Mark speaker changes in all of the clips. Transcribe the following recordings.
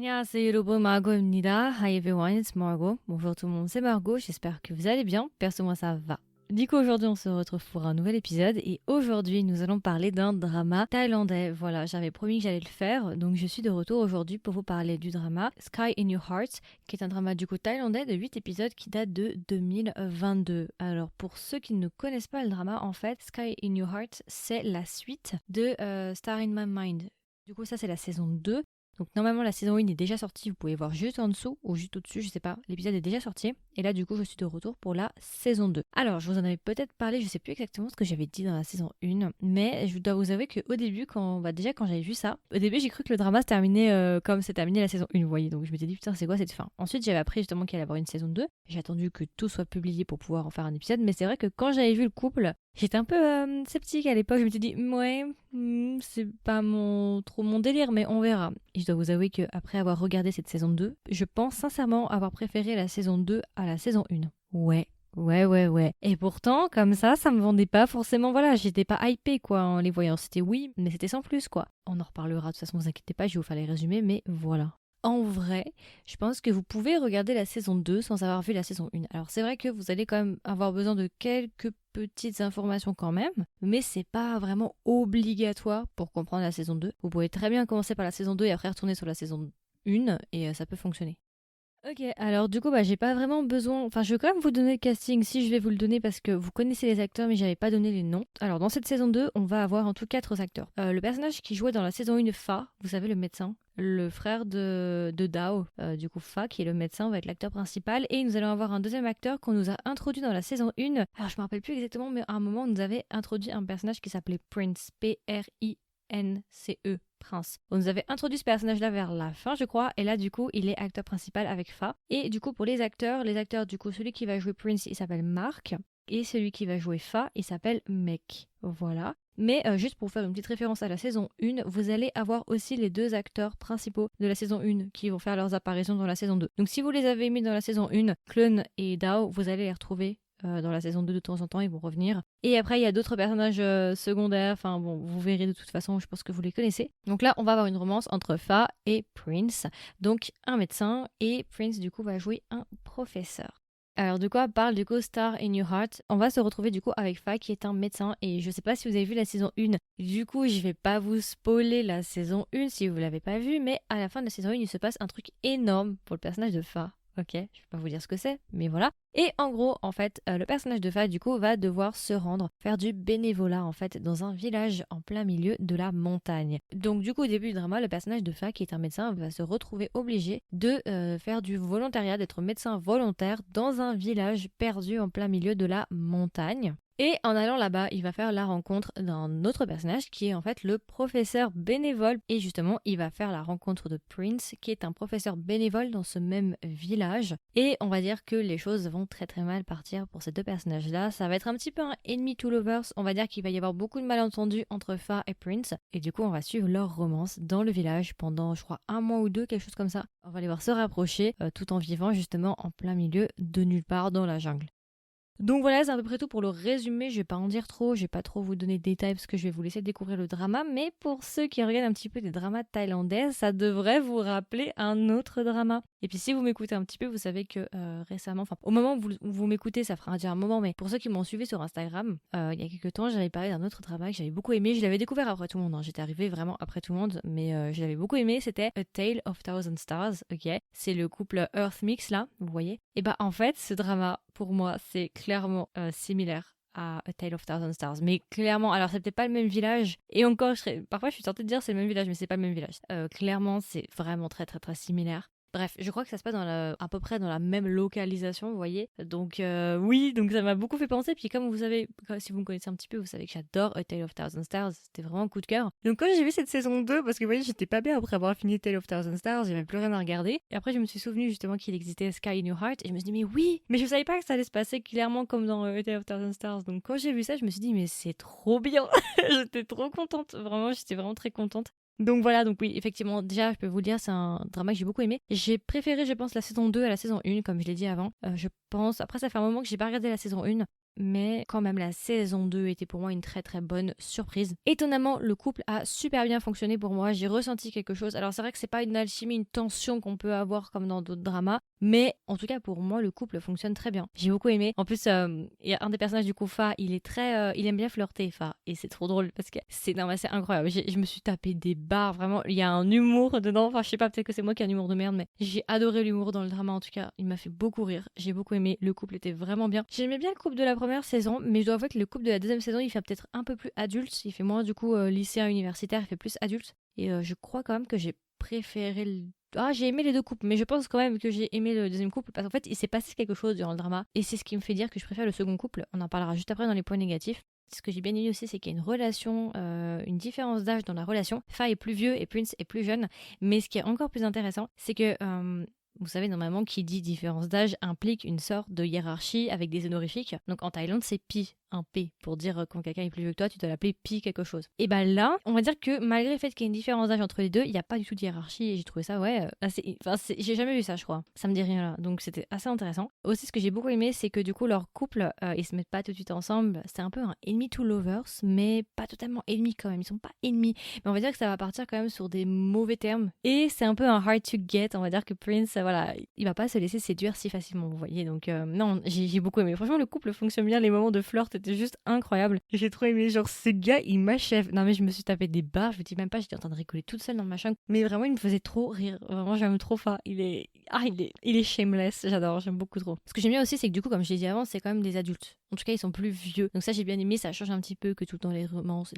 Speaker 1: 안녕하세요 여러분, Margot입니다. Hi everyone, it's Margot. Bonjour tout le monde, c'est Margot, j'espère que vous allez bien. Perso, moi ça va. Du coup, aujourd'hui, on se retrouve pour un nouvel épisode et aujourd'hui, nous allons parler d'un drama thaïlandais. Voilà, j'avais promis que j'allais le faire, donc je suis de retour aujourd'hui pour vous parler du drama Sky in Your Heart, qui est un drama du coup thaïlandais de 8 épisodes qui date de 2022. Alors, pour ceux qui ne connaissent pas le drama, en fait, Sky in Your Heart, c'est la suite de Star in My Mind. Du coup, ça, c'est la saison 2. Donc normalement la saison 1 est déjà sortie, vous pouvez voir juste en dessous ou juste au-dessus, je sais pas, l'épisode est déjà sorti. Et là du coup je suis de retour pour la saison 2. Alors je vous en avais peut-être parlé, je sais plus exactement ce que j'avais dit dans la saison 1, mais je dois vous avouer qu'au début, quand j'avais vu ça, au début j'ai cru que le drama se terminait comme c'est terminé la saison 1, vous voyez, donc je m'étais dit putain c'est quoi cette fin. Ensuite j'avais appris justement qu'il allait y avoir une saison 2, j'ai attendu que tout soit publié pour pouvoir en faire un épisode, mais c'est vrai que quand j'avais vu le couple, j'étais un peu sceptique à l'époque, je me suis dit ouais, c'est pas trop mon délire, mais on verra. Et je dois vous avouer qu'après avoir regardé cette saison 2, je pense sincèrement avoir préféré la saison 2 à la saison 1. Ouais. Ouais. Et pourtant, comme ça me vendait pas forcément, voilà, j'étais pas hypée quoi en les voyant. C'était oui, mais c'était sans plus quoi. On en reparlera, de toute façon, vous inquiétez pas, je vais vous faire les résumés, mais voilà. En vrai, je pense que vous pouvez regarder la saison 2 sans avoir vu la saison 1. Alors c'est vrai que vous allez quand même avoir besoin de quelques petites informations quand même, mais c'est pas vraiment obligatoire pour comprendre la saison 2. Vous pouvez très bien commencer par la saison 2 et après retourner sur la saison 1 et ça peut fonctionner. Ok, alors du coup, j'ai pas vraiment besoin. Enfin, je vais quand même vous donner le casting si je vais vous le donner parce que vous connaissez les acteurs, mais j'avais pas donné les noms. Alors, dans cette saison 2, on va avoir en tout 4 acteurs. Le personnage qui jouait dans la saison 1, Fa, vous savez, le médecin, le frère de Dao, du coup, Fa, qui est le médecin, va être l'acteur principal. Et nous allons avoir un deuxième acteur qu'on nous a introduit dans la saison 1. Alors, je me rappelle plus exactement, mais à un moment, on nous avait introduit un personnage qui s'appelait Prince, Prince. Prince. On nous avait introduit ce personnage-là vers la fin, je crois, et là, du coup, il est acteur principal avec Fa. Et du coup, pour les acteurs, du coup, celui qui va jouer Prince, il s'appelle Mark, et celui qui va jouer Fa, il s'appelle Mek. Voilà. Mais juste pour faire une petite référence à la saison 1, vous allez avoir aussi les 2 acteurs principaux de la saison 1 qui vont faire leurs apparitions dans la saison 2. Donc si vous les avez mis dans la saison 1, Clone et Dao, vous allez les retrouver dans la saison 2 de temps en temps, ils vont revenir. Et après, il y a d'autres personnages secondaires, enfin bon, vous verrez de toute façon, je pense que vous les connaissez. Donc là, on va avoir une romance entre Fa et Prince, donc un médecin, et Prince du coup va jouer un professeur. Alors de quoi parle du coup Star in Your Heart? On va se retrouver du coup avec Fa qui est un médecin et je sais pas si vous avez vu la saison 1. Du coup, je vais pas vous spoiler la saison 1 si vous l'avez pas vue, mais à la fin de la saison 1, il se passe un truc énorme pour le personnage de Fa. Ok, je vais pas vous dire ce que c'est, mais voilà. Et en gros, en fait, le personnage de Fa, du coup, va devoir se rendre, faire du bénévolat, en fait, dans un village en plein milieu de la montagne. Donc, du coup, au début du drama, le personnage de Fa, qui est un médecin, va se retrouver obligé de faire du volontariat, d'être médecin volontaire dans un village perdu en plein milieu de la montagne. Et en allant là-bas, il va faire la rencontre d'un autre personnage qui est en fait le professeur bénévole. Et justement, il va faire la rencontre de Prince, qui est un professeur bénévole dans ce même village. Et on va dire que les choses vont très très mal partir pour ces 2 personnages-là. Ça va être un petit peu un enemy to lovers. On va dire qu'il va y avoir beaucoup de malentendus entre Fa et Prince. Et du coup, on va suivre leur romance dans le village pendant, je crois, 1 mois ou 2, quelque chose comme ça. On va les voir se rapprocher tout en vivant justement en plein milieu de nulle part dans la jungle. Donc voilà, c'est à peu près tout pour le résumé. Je vais pas en dire trop, je vais pas trop vous donner de détails parce que je vais vous laisser découvrir le drama. Mais pour ceux qui regardent un petit peu des dramas thaïlandais, ça devrait vous rappeler un autre drama. Et puis si vous m'écoutez un petit peu, vous savez que récemment, enfin au moment où vous m'écoutez, ça fera déjà un moment, mais pour ceux qui m'ont suivi sur Instagram, il y a quelques temps, j'avais parlé d'un autre drama que j'avais beaucoup aimé. Je l'avais découvert après tout le monde, hein. J'étais arrivée vraiment après tout le monde, mais je l'avais beaucoup aimé. C'était A Tale of Thousand Stars, ok. C'est le couple Earth Mix là, vous voyez. Et bah en fait, ce drama, pour moi, c'est clairement similaire à A Tale of Thousand Stars. Mais clairement, alors c'est peut-être pas le même village. Et encore, parfois je suis tentée de dire c'est le même village, mais c'est pas le même village. Clairement, c'est vraiment très très très similaire. Bref, je crois que ça se passe à peu près dans la même localisation, vous voyez. Donc oui, donc ça m'a beaucoup fait penser. Puis comme vous savez, si vous me connaissez un petit peu, vous savez que j'adore A Tale of Thousand Stars. C'était vraiment un coup de cœur. Donc quand j'ai vu cette saison 2, parce que vous voyez, j'étais pas bien après avoir fini Tale of Thousand Stars, j'avais plus rien à regarder. Et après, je me suis souvenu justement qu'il existait Sky in Your Heart. Et je me suis dit, mais oui, mais je savais pas que ça allait se passer clairement comme dans A Tale of Thousand Stars. Donc quand j'ai vu ça, je me suis dit, mais c'est trop bien. J'étais trop contente. Vraiment, j'étais vraiment très contente. Donc voilà, donc oui, effectivement, déjà, je peux vous le dire, c'est un drama que j'ai beaucoup aimé. J'ai préféré, je pense, la saison 2 à la saison 1, comme je l'ai dit avant. Je pense, après, ça fait un moment que j'ai pas regardé la saison 1. mais quand même la saison 2 était pour moi une très très bonne surprise. Étonnamment, le couple a super bien fonctionné pour moi, j'ai ressenti quelque chose. Alors c'est vrai que c'est pas une alchimie, une tension qu'on peut avoir comme dans d'autres dramas, mais en tout cas pour moi le couple fonctionne très bien. J'ai beaucoup aimé. En plus, il y a un des personnages du coup, Fa, il aime bien flirter, Fa, et c'est trop drôle parce que c'est incroyable. Je me suis tapé des barres, vraiment, il y a un humour dedans. Enfin, je sais pas, peut-être que c'est moi qui ai un humour de merde, mais j'ai adoré l'humour dans le drama en tout cas. Il m'a fait beaucoup rire, j'ai beaucoup aimé. Le couple était vraiment bien. J'aimais bien le couple de la première saison, mais je dois avouer que le couple de la deuxième saison, il fait peut-être un peu plus adulte. Il fait moins du coup lycéen universitaire, il fait plus adulte. Et je crois quand même que j'ai préféré le... Ah, j'ai aimé les deux couples, mais je pense quand même que j'ai aimé le deuxième couple parce qu'en fait, il s'est passé quelque chose durant le drama et c'est ce qui me fait dire que je préfère le second couple. On en parlera juste après dans les points négatifs. Ce que j'ai bien aimé aussi, c'est qu'il y a une relation, une différence d'âge dans la relation. Fa est plus vieux et Prince est plus jeune, mais ce qui est encore plus intéressant, c'est que vous savez, normalement, qui dit différence d'âge implique une sorte de hiérarchie avec des honorifiques. Donc en Thaïlande, c'est Pi, un P. Pour dire quand quelqu'un est plus vieux que toi, tu dois l'appeler Pi quelque chose. Et bah là, on va dire que malgré le fait qu'il y ait une différence d'âge entre les deux, il n'y a pas du tout de hiérarchie. Et j'ai trouvé ça, ouais, j'ai jamais vu ça, je crois. Ça me dit rien là. Donc c'était assez intéressant. Aussi, ce que j'ai beaucoup aimé, c'est que du coup, leur couple, ils se mettent pas tout de suite ensemble. C'est un peu un enemy to lovers, mais pas totalement ennemis quand même. Ils sont pas ennemis. Mais on va dire que ça va partir quand même sur des mauvais termes. Et c'est un peu un hard to get. On va dire que Prince, voilà, il va pas se laisser séduire si facilement, vous voyez. Donc non, j'ai beaucoup aimé. Franchement, le couple fonctionne bien. Les moments de flirt étaient juste incroyables. J'ai trop aimé. Genre, ce gars, il m'achève. Non, mais je me suis tapé des barres. Je vous dis même pas, j'étais en train de rigoler toute seule dans ma chambre. Mais vraiment, il me faisait trop rire. Vraiment, j'aime trop Fa. Il est shameless. J'adore. J'aime beaucoup trop. Ce que j'aime bien aussi, c'est que du coup, comme je l'ai dit avant, c'est quand même des adultes. En tout cas, ils sont plus vieux. Donc ça, j'ai bien aimé. Ça change un petit peu que tout dans les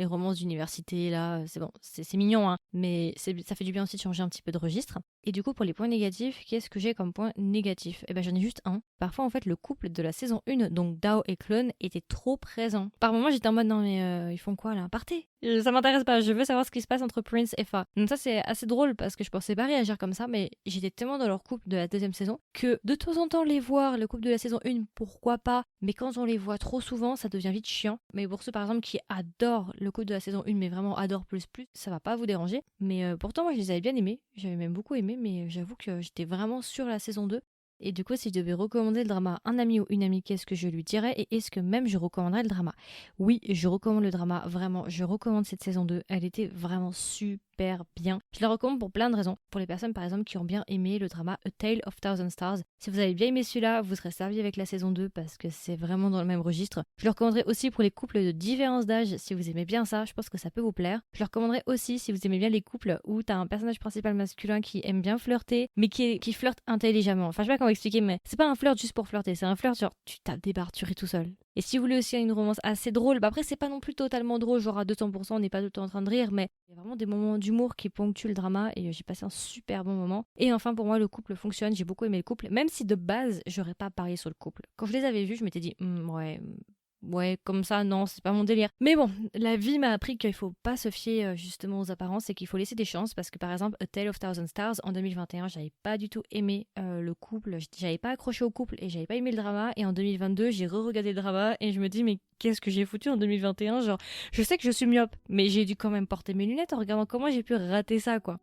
Speaker 1: romances d'université. Là, c'est bon. C'est mignon, hein. Mais ça fait du bien aussi de changer un petit peu de registre. Et du coup, pour les points négatifs, qu'est-ce que j'ai comme point négatif? Eh ben, j'en ai juste un. Parfois, en fait, le couple de la saison 1, donc Dao et Clone, était trop présent. Par moments, j'étais en mode, non, mais ils font quoi là? Partez! Ça m'intéresse pas. Je veux savoir ce qui se passe entre Prince et Fa. Donc ça, c'est assez drôle parce que je pensais pas réagir comme ça, mais j'étais tellement dans leur couple de la deuxième saison que de temps en temps, les voir, le couple de la saison 1, pourquoi pas? Mais quand on les voit trop souvent, ça devient vite chiant. Mais pour ceux, par exemple, qui adorent le couple de la saison 1, mais vraiment adorent plus, ça va pas vous déranger. Mais pourtant, moi, je les avais bien aimés. J'avais même beaucoup aimé, mais j'avoue que j'étais vraiment sur la saison 2. Et du coup, si je devais recommander le drama à un ami ou une amie, qu'est-ce que je lui dirais? Et est-ce que même je recommanderais le drama? Oui, je recommande le drama, vraiment, je recommande cette saison 2. Elle était vraiment super bien. Je la recommande pour plein de raisons. Pour les personnes, par exemple, qui ont bien aimé le drama A Tale of Thousand Stars. Si vous avez bien aimé celui-là, vous serez servi avec la saison 2 parce que c'est vraiment dans le même registre. Je le recommanderais aussi pour les couples de différence d'âge. Si vous aimez bien ça, je pense que ça peut vous plaire. Je le recommanderais aussi si vous aimez bien les couples où t'as un personnage principal masculin qui aime bien flirter, mais qui flirte intelligemment. Enfin, je sais pas comment expliquer, mais c'est pas un flirt juste pour flirter, c'est un flirt genre tu tapes des barres, tu ris tout seul. Et si vous voulez aussi une romance assez drôle, bah après c'est pas non plus totalement drôle, genre à 200%, on n'est pas tout le temps en train de rire, mais il y a vraiment des moments d'humour qui ponctuent le drama et j'ai passé un super bon moment. Et enfin pour moi le couple fonctionne, j'ai beaucoup aimé le couple, même si de base j'aurais pas parié sur le couple. Quand je les avais vus, je m'étais dit ouais, comme ça, non, c'est pas mon délire. Mais bon, la vie m'a appris qu'il faut pas se fier justement aux apparences et qu'il faut laisser des chances parce que par exemple, A Tale of Thousand Stars en 2021, j'avais pas du tout aimé le couple, j'avais pas accroché au couple et j'avais pas aimé le drama. Et en 2022, j'ai re-regardé le drama et je me dis, mais qu'est-ce que j'ai foutu en 2021? Genre, je sais que je suis myope, mais j'ai dû quand même porter mes lunettes en regardant comment j'ai pu rater ça, quoi.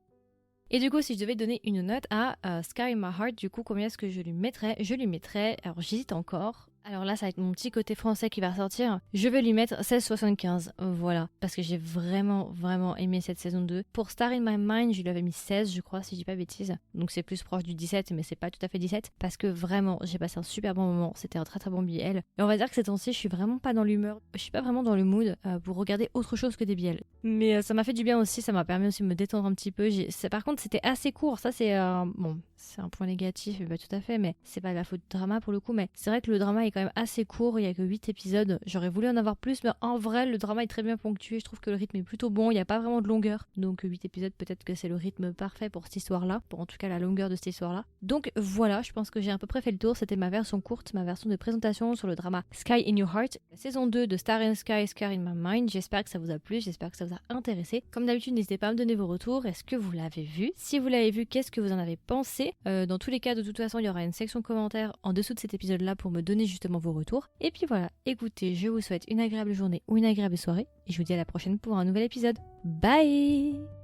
Speaker 1: Et du coup, si je devais donner une note à Sky in My Heart, du coup, combien est-ce que je lui mettrais? Je lui mettrais, alors j'hésite encore. Alors là, ça va être mon petit côté français qui va ressortir. Je vais lui mettre 16,75. Voilà. Parce que j'ai vraiment, vraiment aimé cette saison 2. Pour Star in My Mind, je lui avais mis 16, je crois, si je dis pas bêtise. Donc c'est plus proche du 17, mais c'est pas tout à fait 17. Parce que vraiment, j'ai passé un super bon moment. C'était un très très bon BL. Et on va dire que ces temps-ci, je suis vraiment pas dans l'humeur. Je suis pas vraiment dans le mood pour regarder autre chose que des BL. Mais ça m'a fait du bien aussi. Ça m'a permis aussi de me détendre un petit peu. Par contre, c'était assez court. Ça, c'est bon, c'est un point négatif, pas tout à fait, mais c'est pas la faute du drama pour le coup. Mais c'est vrai que le drama est quand même assez court, il y a que 8 épisodes. J'aurais voulu en avoir plus, mais en vrai, le drama est très bien ponctué. Je trouve que le rythme est plutôt bon, il n'y a pas vraiment de longueur. Donc 8 épisodes, peut-être que c'est le rythme parfait pour cette histoire-là, pour en tout cas la longueur de cette histoire-là. Donc voilà, je pense que j'ai à peu près fait le tour. C'était ma version courte, ma version de présentation sur le drama Sky in Your Heart, la saison 2 de Star in Sky, Sky in My Mind. J'espère que ça vous a plu, j'espère que ça vous a intéressé. Comme d'habitude, n'hésitez pas à me donner vos retours. Est-ce que vous l'avez vu? Si vous l'avez vu, qu'est-ce que vous en avez pensé? Dans tous les cas, de toute façon, il y aura une section commentaires en dessous de cet épisode-là pour me donner justement vos retours. Et puis voilà, écoutez, je vous souhaite une agréable journée ou une agréable soirée et je vous dis à la prochaine pour un nouvel épisode. Bye!